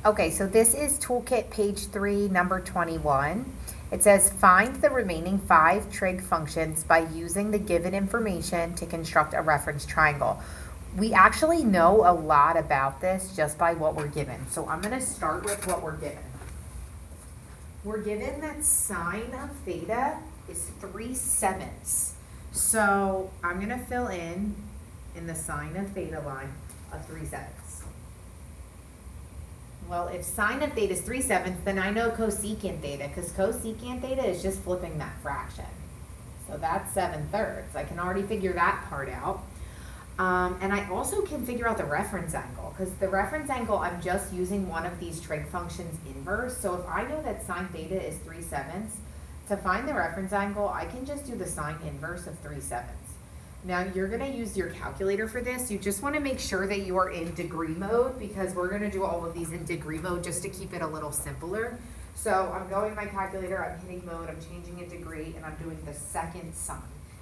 Okay, so this is Toolkit page 3, number 21. It says find the remaining 5 trig functions by using the given information to construct a reference triangle. We actually know a lot about this just by what we're given. So I'm going to start with what we're given. We're given that sine of theta is 3/7. So I'm going to fill in the sine of theta line of 3/7. Well, if sine of theta is 3/7, then I know cosecant theta, because cosecant theta is just flipping that fraction. So that's 7/3. I can already figure that part out. And I also can figure out the reference angle, because the reference angle, I'm just using one of these trig functions inverse. So if I know that sine theta is 3/7, to find the reference angle, I can just do the sine inverse of 3/7. Now you're going to use your calculator for this. You just want to make sure that you are in degree mode, because we're going to do all of these in degree mode just to keep it a little simpler. So I'm going to my calculator, I'm hitting mode, I'm changing a degree, and I'm doing the second sine.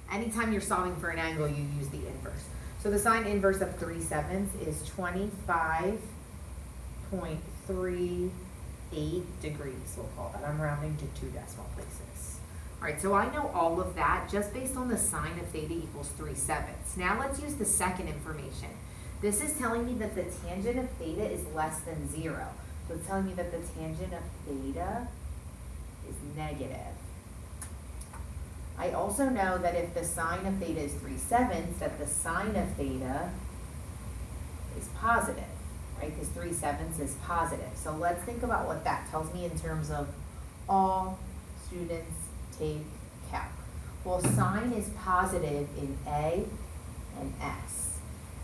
Anytime you're solving for an angle, you use the inverse. So the sine inverse of 3/7 is 25.38 degrees, we'll call that. I'm rounding to 2 decimal places. All right, so I know all of that just based on the sine of theta equals 3/7. Now let's use the second information. This is telling me that the tangent of theta is less than 0. So it's telling me that the tangent of theta is negative. I also know that if the sine of theta is 3/7, that the sine of theta is positive, right? Because 3/7 is positive. So let's think about what that tells me in terms of all students take calc. Well, sine is positive in A and S,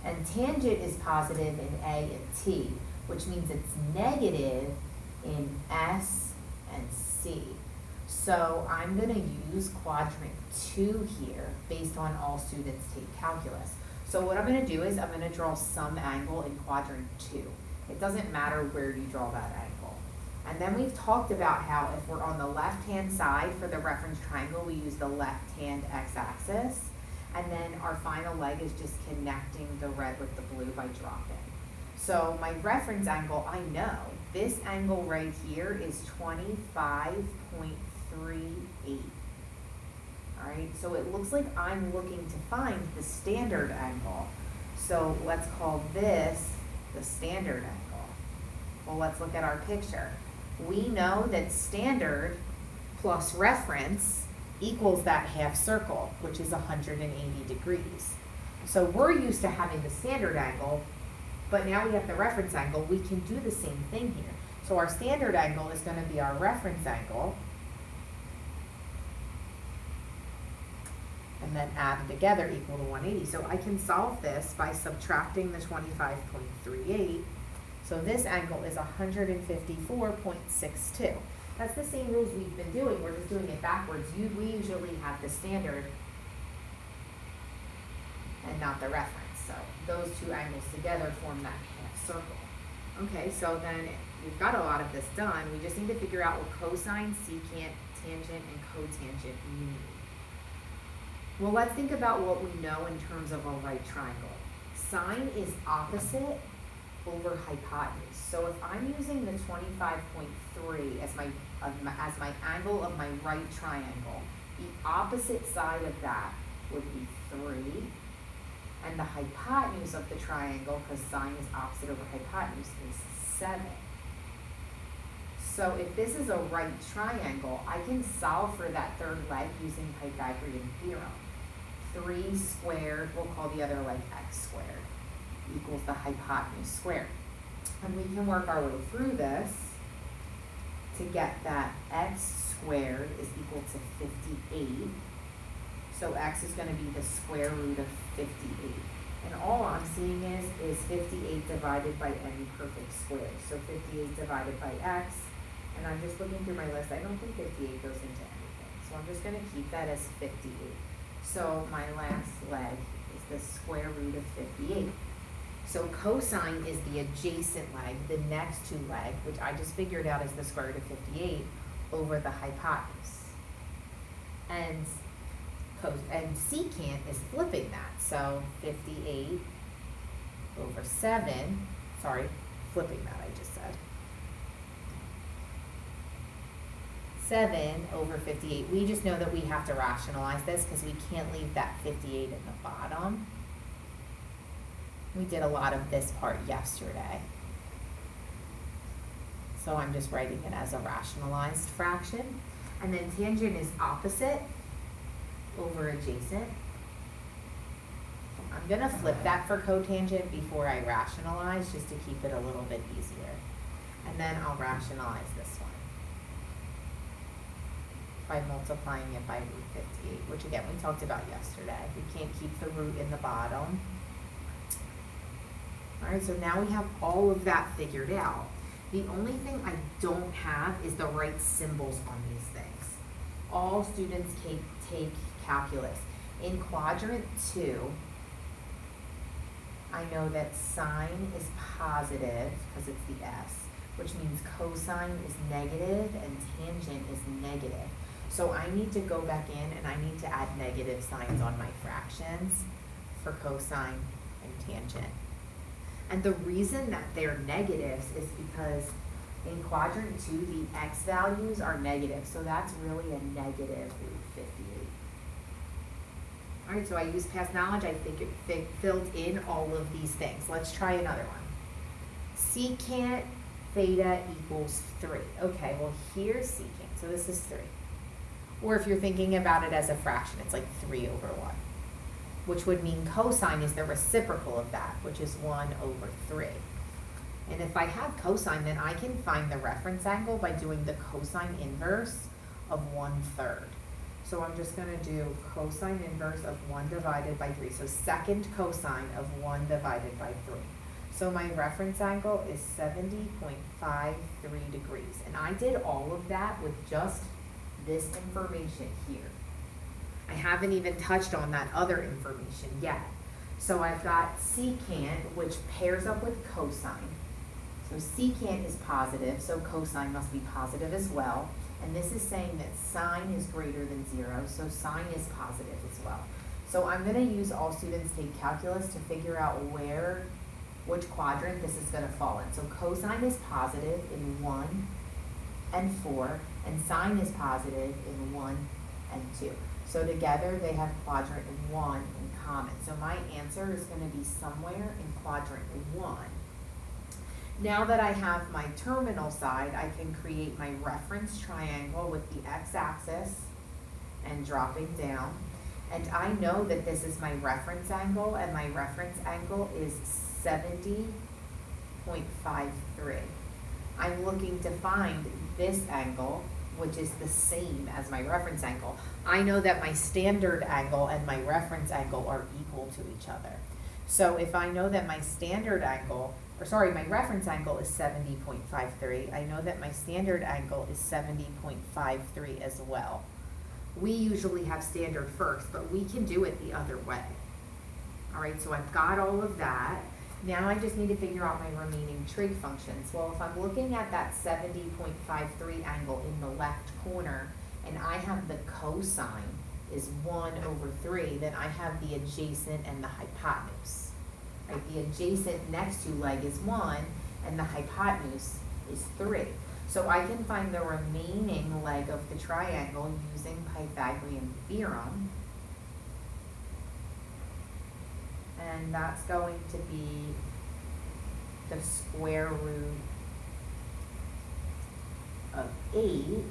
and tangent is positive in A and T, which means it's negative in S and C. So I'm going to use quadrant 2 here based on all students take calculus. So what I'm going to do is I'm going to draw some angle in quadrant 2. It doesn't matter where you draw that angle. And then we've talked about how if we're on the left-hand side for the reference triangle, we use the left-hand x-axis. And then our final leg is just connecting the red with the blue by dropping. So my reference angle, I know this angle right here is 25.38. All right, so it looks like I'm looking to find the standard angle. So let's call this the standard angle. Well, let's look at our picture. We know that standard plus reference equals that half circle, which is 180 degrees. So we're used to having the standard angle, but now we have the reference angle. We can do the same thing here. So our standard angle is going to be our reference angle, and then add together equal to 180. So I can solve this by subtracting the 25.38. So this angle is 154.62. That's the same rules we've been doing. We're just doing it backwards. We usually have the standard and not the reference. So those two angles together form that half circle. Okay, so then we've got a lot of this done. We just need to figure out what cosine, secant, tangent, and cotangent mean. Well, let's think about what we know in terms of a right triangle. Sine is opposite over hypotenuse. So if I'm using the 25.3 as my angle of my right triangle, the opposite side of that would be 3, and the hypotenuse of the triangle, because sine is opposite over hypotenuse, is 7. So if this is a right triangle, I can solve for that third leg using Pythagorean theorem. 3 squared, we'll call the other leg x squared, equals the hypotenuse squared. And we can work our way through this to get that x squared is equal to 58. So x is going to be the square root of 58. And all I'm seeing is 58 divided by any perfect square. So 58 divided by x, and I'm just looking through my list. I don't think 58 goes into anything. So I'm just going to keep that as 58. So my last leg is the square root of 58. So cosine is the adjacent leg, the next two leg, which I just figured out is the square root of 58 over the hypotenuse. And secant is flipping that. So 58 over 7, sorry, flipping that I just said, 7 over 58. We just know that we have to rationalize this because we can't leave that 58 in the bottom. We did a lot of this part yesterday. So I'm just writing it as a rationalized fraction. And then tangent is opposite over adjacent. I'm going to flip that for cotangent before I rationalize just to keep it a little bit easier. And then I'll rationalize this one by multiplying it by root 58, which again we talked about yesterday. We can't keep the root in the bottom. All right, so now we have all of that figured out. The only thing I don't have is the right symbols on these things. All students take calculus. In quadrant 2, I know that sine is positive because it's the s, which means cosine is negative and tangent is negative. So I need to go back in and I need to add negative signs on my fractions for cosine and tangent. And the reason that they're negatives is because in quadrant 2, the x values are negative. So that's really a negative root 58. All right, so I used past knowledge. I filled in all of these things. Let's try another one. Secant theta equals 3. Okay, well here's secant. So this is 3. Or if you're thinking about it as a fraction, it's like 3 over 1. Which would mean cosine is the reciprocal of that, which is 1 over 3. And if I have cosine, then I can find the reference angle by doing the cosine inverse of 1/3. So I'm just going to do cosine inverse of 1 divided by 3. So second cosine of 1 divided by 3. So my reference angle is 70.53 degrees. And I did all of that with just this information here. I haven't even touched on that other information yet. So I've got secant, which pairs up with cosine. So secant is positive, so cosine must be positive as well. And this is saying that sine is greater than 0, so sine is positive as well. So I'm going to use all students take calculus to figure out which quadrant this is going to fall in. So cosine is positive in 1 and 4, and sine is positive in 1 and 2. So together they have quadrant 1 in common. So my answer is going to be somewhere in quadrant 1. Now that I have my terminal side, I can create my reference triangle with the x-axis and dropping down. And I know that this is my reference angle, and my reference angle is 70.53. I'm looking to find this angle, which is the same as my reference angle. I know that my standard angle and my reference angle are equal to each other. So if I know that my standard angle, my reference angle is 70.53, I know that my standard angle is 70.53 as well. We usually have standard first, but we can do it the other way. All right, so I've got all of that. Now I just need to figure out my remaining trig functions. Well, if I'm looking at that 70.53 angle in the left corner, and I have the cosine is 1 over 3, then I have the adjacent and the hypotenuse. Right? The adjacent next to leg is 1, and the hypotenuse is 3. So I can find the remaining leg of the triangle using Pythagorean theorem. And that's going to be the square root of 8.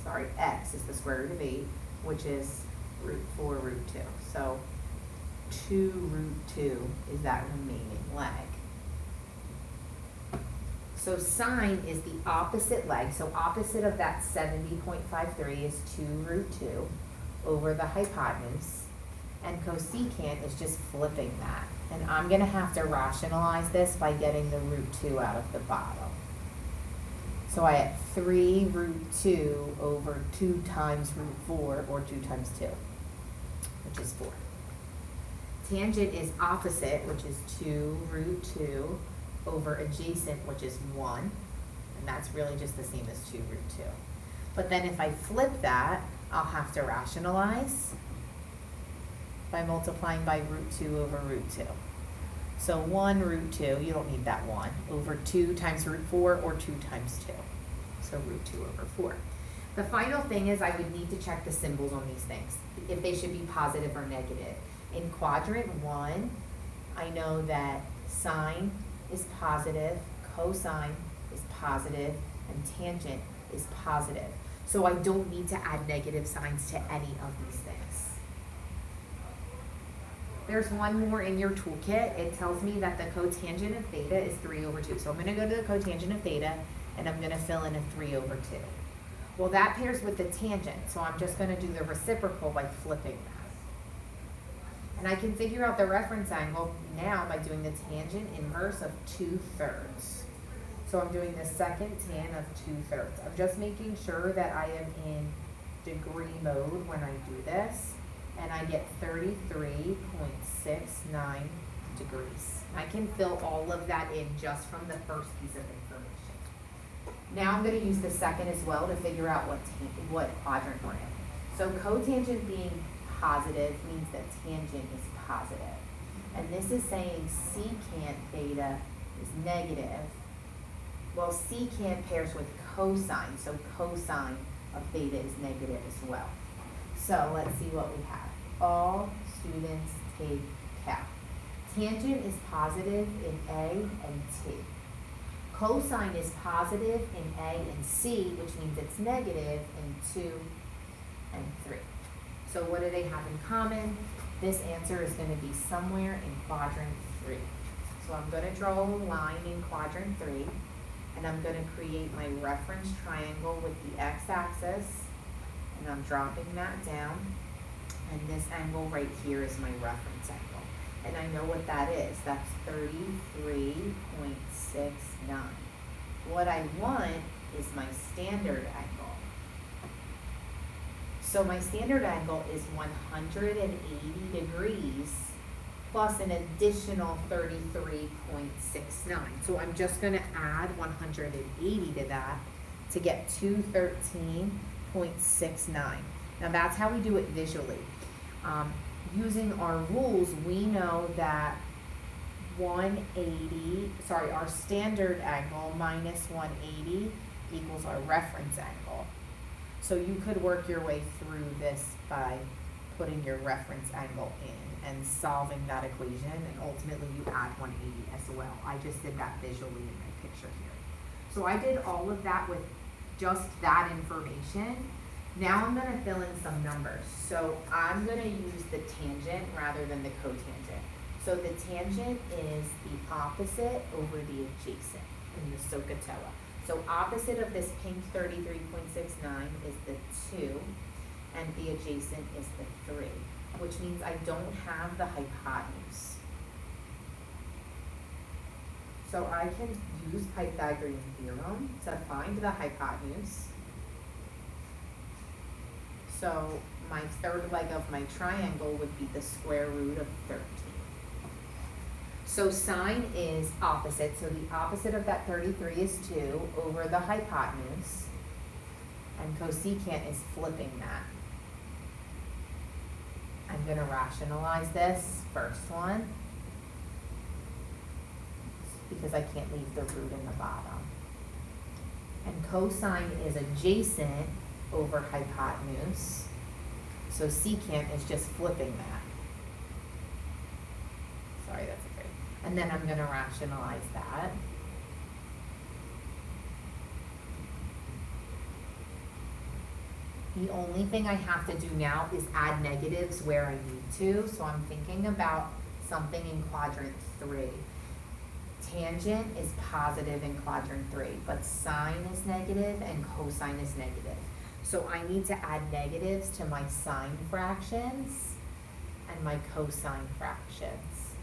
Sorry, x is the square root of 8, which is root 4 root 2. So 2 root 2 is that remaining leg. So sine is the opposite leg. So opposite of that 70.53 is 2 root 2 over the hypotenuse. And cosecant is just flipping that. And I'm going to have to rationalize this by getting the root 2 out of the bottom. So I have 3 root 2 over 2 times root 4, or 2 times 2, which is 4. Tangent is opposite, which is 2 root 2 over adjacent, which is 1. And that's really just the same as 2 root 2. But then if I flip that, I'll have to rationalize by multiplying by root 2 over root 2. So 1 root 2, you don't need that 1, over 2 times root 4, or 2 times 2. so root 2 over 4. The final thing is I would need to check the symbols on these things, if they should be positive or negative. In quadrant 1, I know that sine is positive, cosine is positive, and tangent is positive. So I don't need to add negative signs to any of these things. There's one more in your toolkit. It tells me that the cotangent of theta is 3 over 2. So I'm going to go to the cotangent of theta, and I'm going to fill in a 3 over 2. Well, that pairs with the tangent, so I'm just going to do the reciprocal by flipping that. And I can figure out the reference angle now by doing the tangent inverse of 2/3. So I'm doing the second tan of 2/3. I'm just making sure that I am in degree mode when I do this, and I get 33.69 degrees. I can fill all of that in just from the first piece of information. Now I'm going to use the second as well to figure out what quadrant we're in. So cotangent being positive means that tangent is positive. And this is saying secant theta is negative. Well, secant pairs with cosine, so cosine of theta is negative as well. So let's see what we have. All students take calc. Tangent is positive in A and T. Cosine is positive in A and C, which means it's negative in 2 and 3. So what do they have in common? This answer is going to be somewhere in quadrant 3. So I'm going to draw a line in quadrant 3, and I'm going to create my reference triangle with the x-axis, and I'm dropping that down, and this angle right here is my reference angle. And I know what that is. That's 33.69. What I want is my standard angle. So my standard angle is 180 degrees plus an additional 33.69. So I'm just going to add 180 to that to get 213.69. Now that's how we do it visually. Using our rules, we know that our standard angle minus 180 equals our reference angle. So you could work your way through this by putting your reference angle in and solving that equation, and ultimately you add 180 as well. I just did that visually in my picture here. So I did all of that with just that information. Now I'm going to fill in some numbers. So I'm going to use the tangent rather than the cotangent. So the tangent is the opposite over the adjacent in the SOHCAHTOA. So opposite of this pink 33.69 is the 2, and the adjacent is the 3, which means I don't have the hypotenuse. So I can use Pythagorean theorem to find the hypotenuse. So my third leg of my triangle would be the square root of 13. So sine is opposite, so the opposite of that 33 is 2 over the hypotenuse, and cosecant is flipping that. I'm going to rationalize this first one because I can't leave the root in the bottom. And cosine is adjacent over hypotenuse, so secant is just flipping that. Sorry, that's a great. And then I'm going to rationalize that. The only thing I have to do now is add negatives where I need to. So I'm thinking about something in quadrant 3. Tangent is positive in quadrant 3, but sine is negative and cosine is negative. So I need to add negatives to my sine fractions and my cosine fractions.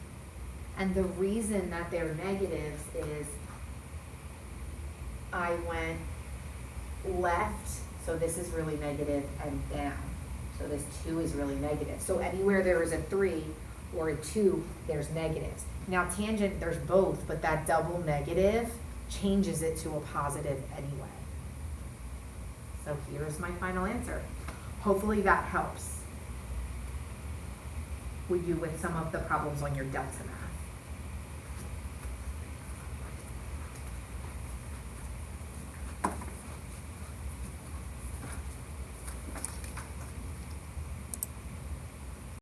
And the reason that they're negatives is I went left, so this is really negative, and down. So this 2 is really negative. So anywhere there is a 3 or a 2, there's negatives. Now tangent, there's both, but that double negative changes it to a positive anyway. So here's my final answer. Hopefully that helps with some of the problems on your delta map.